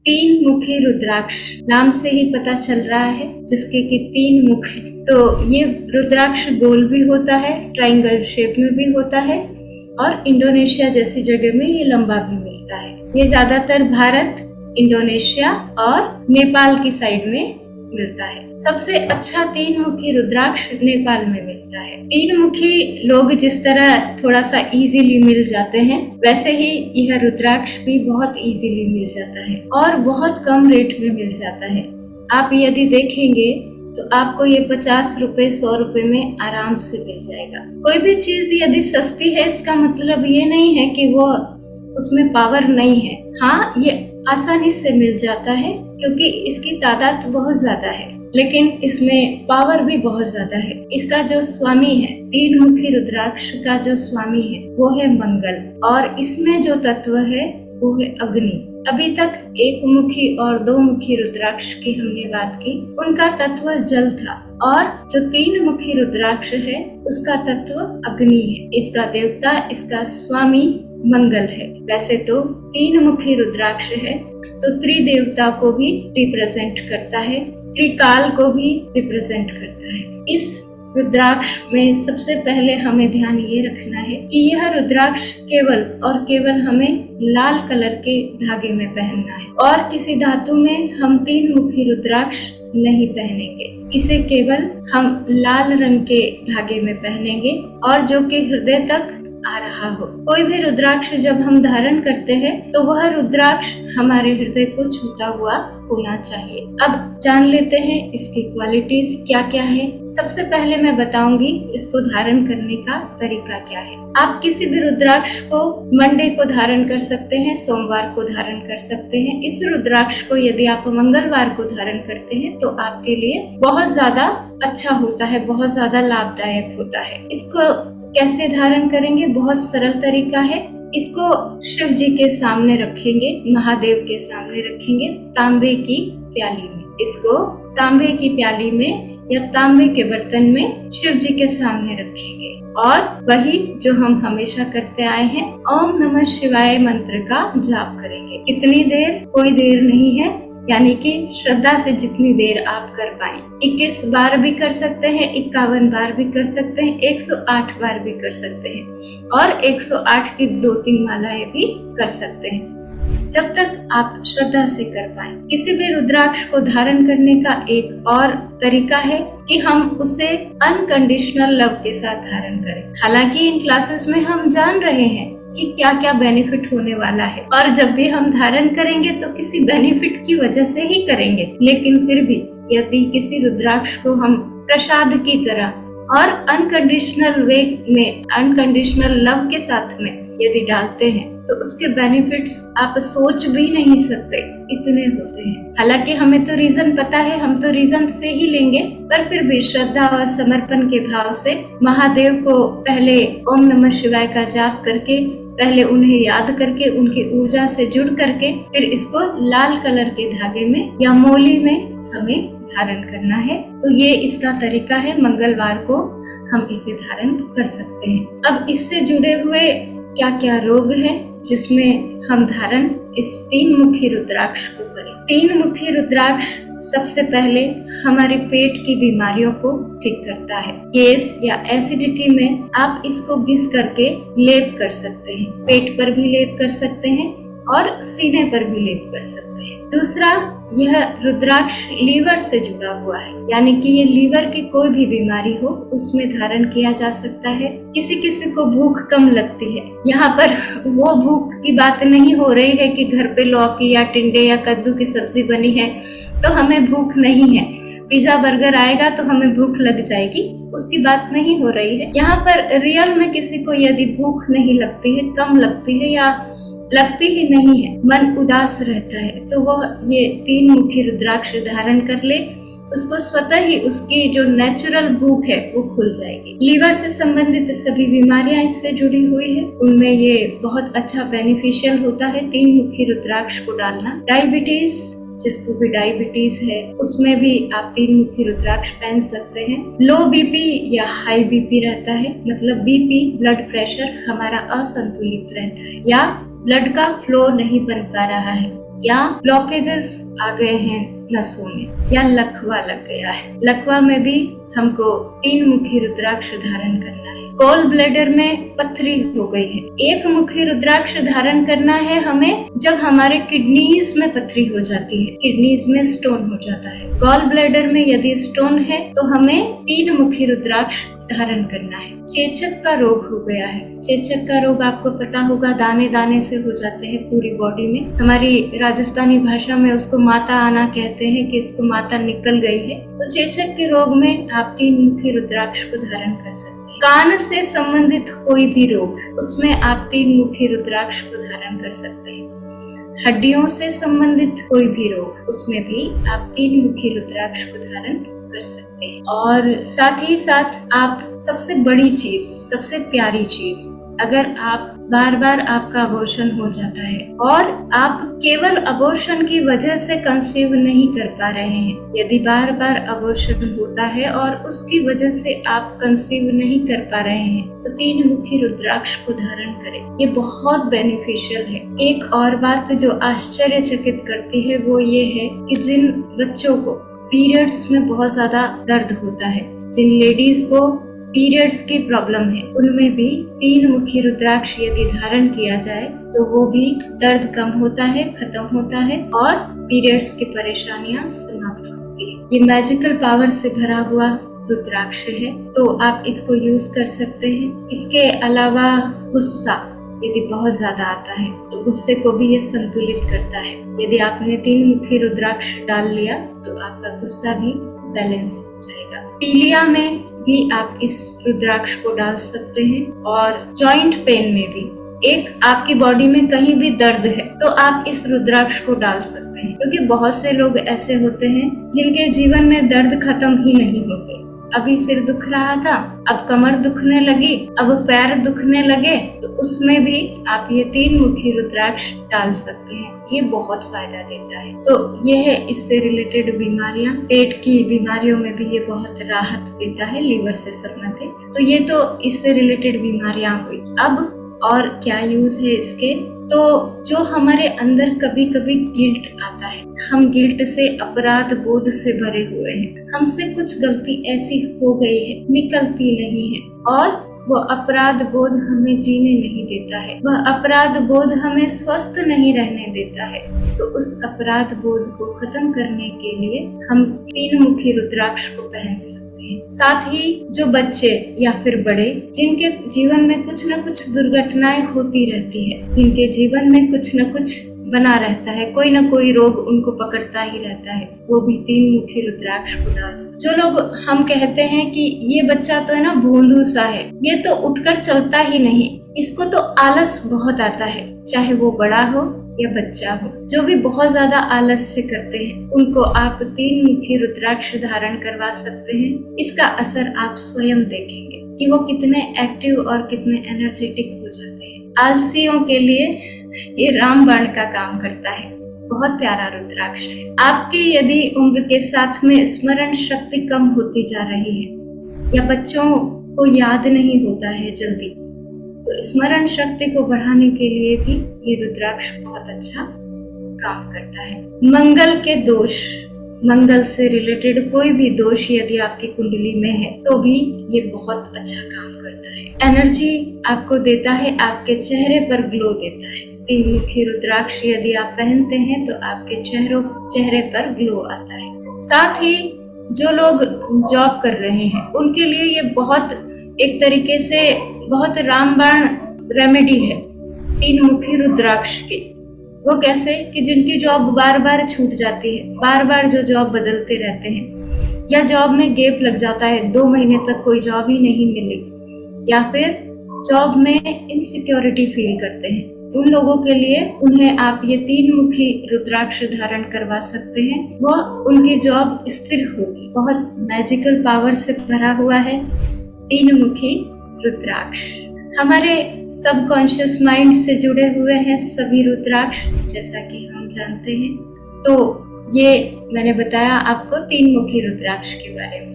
तीन मुखी रुद्राक्ष नाम से ही पता चल रहा है, जिसके कि 3 मुख हैं। तो ये रुद्राक्ष गोल भी होता है, ट्रायंगल शेप में भी होता है और इंडोनेशिया जैसी जगह में ये लंबा भी मिलता है। ये ज्यादातर भारत, इंडोनेशिया और नेपाल की साइड में मिलता है। सबसे अच्छा 3 मुखी रुद्राक्ष नेपाल में मिलता है। 3 मुखी लोग जिस तरह थोड़ा सा इजीली मिल जाते हैं, वैसे ही यह रुद्राक्ष भी बहुत इजीली मिल जाता है और बहुत कम रेट में मिल जाता है। आप यदि देखेंगे तो आपको ये 50 रुपए 100 रुपए में आराम से मिल जाएगा। कोई भी चीज यदि सस्ती है, इसका मतलब ये नहीं है कि वो उसमें पावर नहीं है। हाँ, ये आसानी से मिल जाता है क्योंकि इसकी तादाद बहुत ज्यादा है, लेकिन इसमें पावर भी बहुत ज्यादा है। इसका जो स्वामी है, 3 मुखी रुद्राक्ष का जो स्वामी है वो है मंगल और इसमें जो तत्व है वो है अग्नि। अभी तक 1 मुखी और 2 मुखी रुद्राक्ष की हमने बात की, उनका तत्व जल था और जो 3 मुखी रुद्राक्ष है उसका तत्व अग्नि है। इसका देवता, इसका स्वामी मंगल है। वैसे तो 3 मुखी रुद्राक्ष है तो त्रिदेवता को भी रिप्रेजेंट करता है, त्रिकाल को भी रिप्रेजेंट करता है। इस रुद्राक्ष में सबसे पहले हमें ध्यान ये रखना है कि यह रुद्राक्ष केवल और केवल हमें लाल कलर के धागे में पहनना है और किसी धातु में हम 3 मुखी रुद्राक्ष नहीं पहनेंगे। इसे केवल हम लाल रंग के धागे में पहनेंगे और जो कि हृदय तक आ रहा हो। कोई भी रुद्राक्ष जब हम धारण करते हैं तो वह रुद्राक्ष हमारे हृदय को छूता हुआ होना चाहिए। अब जान लेते हैं इसकी क्वालिटीज क्या क्या है। सबसे पहले मैं बताऊंगी इसको धारण करने का तरीका क्या है। आप किसी भी रुद्राक्ष को मंडे को धारण कर सकते हैं, सोमवार को धारण कर सकते हैं। इस रुद्राक्ष को यदि आप मंगलवार को धारण करते हैं तो आपके लिए बहुत ज्यादा अच्छा होता है, बहुत ज्यादा लाभदायक होता है। इसको कैसे धारण करेंगे? बहुत सरल तरीका है। इसको शिव जी के सामने रखेंगे, महादेव के सामने रखेंगे, तांबे की प्याली में। इसको तांबे की प्याली में या तांबे के बर्तन में शिव जी के सामने रखेंगे और वही जो हम हमेशा करते आए हैं, ओम नमः शिवाय मंत्र का जाप करेंगे। कितनी देर? कोई देर नहीं है, यानी कि श्रद्धा से जितनी देर आप कर पाए। 21 बार भी कर सकते हैं, 51 बार भी कर सकते हैं, 108 बार भी कर सकते हैं और 108 की 2-3 मालाएं भी कर सकते हैं, जब तक आप श्रद्धा से कर पाए। किसी भी रुद्राक्ष को धारण करने का एक और तरीका है कि हम उसे अनकंडीशनल लव के साथ धारण करें। हालांकि इन क्लासेस में हम जान रहे हैं कि क्या क्या बेनिफिट होने वाला है और जब भी हम धारण करेंगे तो किसी बेनिफिट की वजह से ही करेंगे, लेकिन फिर भी यदि किसी रुद्राक्ष को हम प्रसाद की तरह और अनकंडीशनल वे में, अनकंडीशनल लव के साथ में यदि डालते हैं तो उसके बेनिफिट्स आप सोच भी नहीं सकते, इतने होते हैं। हालांकि हमें तो रीजन पता है, हम तो रीजन से ही लेंगे, पर फिर भी श्रद्धा और समर्पण के भाव से महादेव को पहले ओम नमः शिवाय का जाप करके, पहले उन्हें याद करके, उनकी ऊर्जा से जुड़ करके फिर इसको लाल कलर के धागे में या मोली में हमें धारण करना है। तो ये इसका तरीका है। मंगलवार को हम इसे धारण कर सकते हैं। अब इससे जुड़े हुए क्या क्या रोग हैं जिसमें हम धारण इस 3 मुखी रुद्राक्ष को करें। 3 मुखी रुद्राक्ष सबसे पहले हमारे पेट की बीमारियों को ठीक करता है। गैस या एसिडिटी में आप इसको घिस करके लेप कर सकते हैं। पेट पर भी लेप कर सकते हैं और सीने पर भी लेप कर सकते हैं। दूसरा, यह रुद्राक्ष लीवर से जुड़ा हुआ है, यानी कि ये लीवर की कोई भी बीमारी हो उसमें धारण किया जा सकता है। किसी किसी को भूख कम लगती है, यहाँ पर वो भूख की बात नहीं हो रही है कि घर पे लौकी या टिंडे या कद्दू की सब्जी बनी है तो हमें भूख नहीं है, पिज्जा बर्गर आएगा तो हमें भूख लग जाएगी, उसकी बात नहीं हो रही है। यहाँ पर रियल में किसी को यदि भूख नहीं लगती है, कम लगती है या लगती ही नहीं है, मन उदास रहता है, तो वो ये 3 मुखी रुद्राक्ष धारण कर ले, उसको स्वतः ही उसकी जो नेचुरल भूख है वो खुल जाएगी। लीवर से संबंधित सभी बीमारियां इससे जुड़ी हुई है, उनमें ये बहुत अच्छा बेनिफिशियल होता है 3 मुखी रुद्राक्ष को डालना। डायबिटीज, जिसको भी डायबिटीज है उसमें भी आप 3 मुखी रुद्राक्ष पहन सकते हैं। लो बीपी या हाई बीपी रहता है, मतलब बीपी ब्लड प्रेशर हमारा असंतुलित रहता है या ब्लड का फ्लो नहीं बन पा रहा है, या ब्लॉकेजेस आ गए हैं नसों में, या लकवा लग गया है। लकवा में भी हमको 3 मुखी रुद्राक्ष धारण करना है। गॉल ब्लैडर में पथरी हो गई है, 1 मुखी रुद्राक्ष धारण करना है हमें जब हमारे किडनीज में पथरी हो जाती है, किडनीज में स्टोन हो जाता है। गॉल ब्लैडर में यदि स्टोन है तो हमें 3 मुखी रुद्राक्ष धारण करना है। चेचक का रोग हो गया है, चेचक का रोग आपको पता होगा दाने दाने से हो जाते हैं पूरी बॉडी में। हमारी राजस्थानी भाषा में उसको माता आना कहते हैं कि इसको माता निकल गई है। तो चेचक के रोग में आप 3 मुखी रुद्राक्ष को धारण कर सकते हैं। कान से संबंधित कोई भी रोग, उसमें आप 3 मुखी रुद्राक्ष को धारण कर सकते हैं। हड्डियों से संबंधित कोई भी रोग, उसमें भी आप 3 मुखी रुद्राक्ष को धारण कर सकते हैं। और साथ ही साथ आप सबसे बड़ी चीज, सबसे प्यारी चीज, अगर आप बार बार आपका अबॉर्शन हो जाता है और आप केवल अबॉर्शन की वजह से कंसीव नहीं कर पा रहे हैं, यदि बार बार अबॉर्शन होता है और उसकी वजह से आप कंसीव नहीं कर पा रहे हैं, तो 3 मुखी रुद्राक्ष को धारण करें। ये बहुत बेनिफिशियल है। एक और बात जो आश्चर्यचकित करती है वो ये है कि जिन बच्चों को पीरियड्स में बहुत ज्यादा दर्द होता है, जिन लेडीज को पीरियड्स की प्रॉब्लम है, उनमें भी 3 मुखी रुद्राक्ष यदि धारण किया जाए तो वो भी दर्द कम होता है, खत्म होता है और पीरियड्स की परेशानियां समाप्त होती है। ये मैजिकल पावर से भरा हुआ रुद्राक्ष है, तो आप इसको यूज कर सकते हैं। इसके अलावा गुस्सा यदि बहुत ज्यादा आता है तो गुस्से को भी ये संतुलित करता है। यदि आपने 3 मुखी रुद्राक्ष डाल लिया तो आपका गुस्सा भी बैलेंस हो जाएगा। पीलिया में भी आप इस रुद्राक्ष को डाल सकते हैं और जॉइंट पेन में भी, एक आपकी बॉडी में कहीं भी दर्द है तो आप इस रुद्राक्ष को डाल सकते हैं, क्योंकि बहुत से लोग ऐसे होते हैं जिनके जीवन में दर्द खत्म ही नहीं होते। अभी सिर दुख रहा था, अब कमर दुखने लगी, अब पैर दुखने लगे, तो उसमें भी आप ये 3 मुखी रुद्राक्ष डाल सकते हैं। ये बहुत फायदा देता है। तो ये है इससे रिलेटेड बीमारियां। पेट की बीमारियों में भी ये बहुत राहत देता है, लीवर से संबंधित। तो ये तो इससे रिलेटेड बीमारियां हुई। अब और क्या यूज है इसके, तो जो हमारे अंदर कभी कभी गिल्ट आता है, हम गिल्ट से, अपराध बोध से भरे हुए हैं, हमसे कुछ गलती ऐसी हो गई है, निकलती नहीं है और वो अपराध बोध हमें जीने नहीं देता है, वह अपराध बोध हमें स्वस्थ नहीं रहने देता है। तो उस अपराध बोध को खत्म करने के लिए हम 3 मुखी रुद्राक्ष को पहन सकते हैं। साथ ही जो बच्चे या फिर बड़े जिनके जीवन में कुछ न कुछ दुर्घटनाएं होती रहती है, जिनके जीवन में कुछ न कुछ बना रहता है, कोई ना कोई रोग उनको पकड़ता ही रहता है, वो भी 3 मुखी रुद्राक्ष को डाल। जो लोग हम कहते हैं कि ये बच्चा तो है ना भोंदू सा है, ये तो उठकर चलता ही नहीं, इसको तो आलस बहुत आता है, चाहे वो बड़ा हो या बच्चा हो, जो भी बहुत ज्यादा आलस से करते हैं, उनको आप 3 मुखी रुद्राक्ष धारण करवा सकते हैं। इसका असर आप स्वयं देखेंगे कि वो कितने एक्टिव और कितने एनर्जेटिक हो जाते हैं। आलसियों के लिए ये रामबाण का काम करता है। बहुत प्यारा रुद्राक्ष है। आपकी यदि उम्र के साथ में स्मरण शक्ति कम होती जा रही है या बच्चों को याद नहीं होता है जल्दी, तो स्मरण शक्ति को बढ़ाने के लिए भी ये रुद्राक्ष बहुत अच्छा काम करता है। मंगल के दोष, मंगल से रिलेटेड कोई भी दोष यदि आपकी कुंडली में है तो भी ये बहुत अच्छा काम करता है। एनर्जी आपको देता है, आपके चेहरे पर ग्लो देता है। 3 मुखी रुद्राक्ष यदि आप पहनते हैं तो आपके चेहरे पर ग्लो आता है। साथ ही जो लोग जॉब कर रहे हैं उनके लिए ये बहुत एक तरीके से बहुत रामबाण रेमेडी है 3 मुखी रुद्राक्ष की। वो कैसे कि जिनकी जॉब बार बार छूट जाती है, बार बार जो जॉब बदलते रहते हैं, या जॉब में गैप लग जाता है, 2 महीने तक कोई जॉब ही नहीं मिली, या फिर जॉब में इनसिक्योरिटी फील करते हैं, उन लोगों के लिए उन्हें आप ये 3 मुखी रुद्राक्ष धारण करवा सकते हैं। वो उनकी जॉब स्थिर होगी। बहुत मैजिकल पावर से भरा हुआ है 3 मुखी रुद्राक्ष। हमारे सबकॉन्शियस माइंड से जुड़े हुए हैं सभी रुद्राक्ष, जैसा कि हम जानते हैं। तो ये मैंने बताया आपको 3 मुखी रुद्राक्ष के बारे में।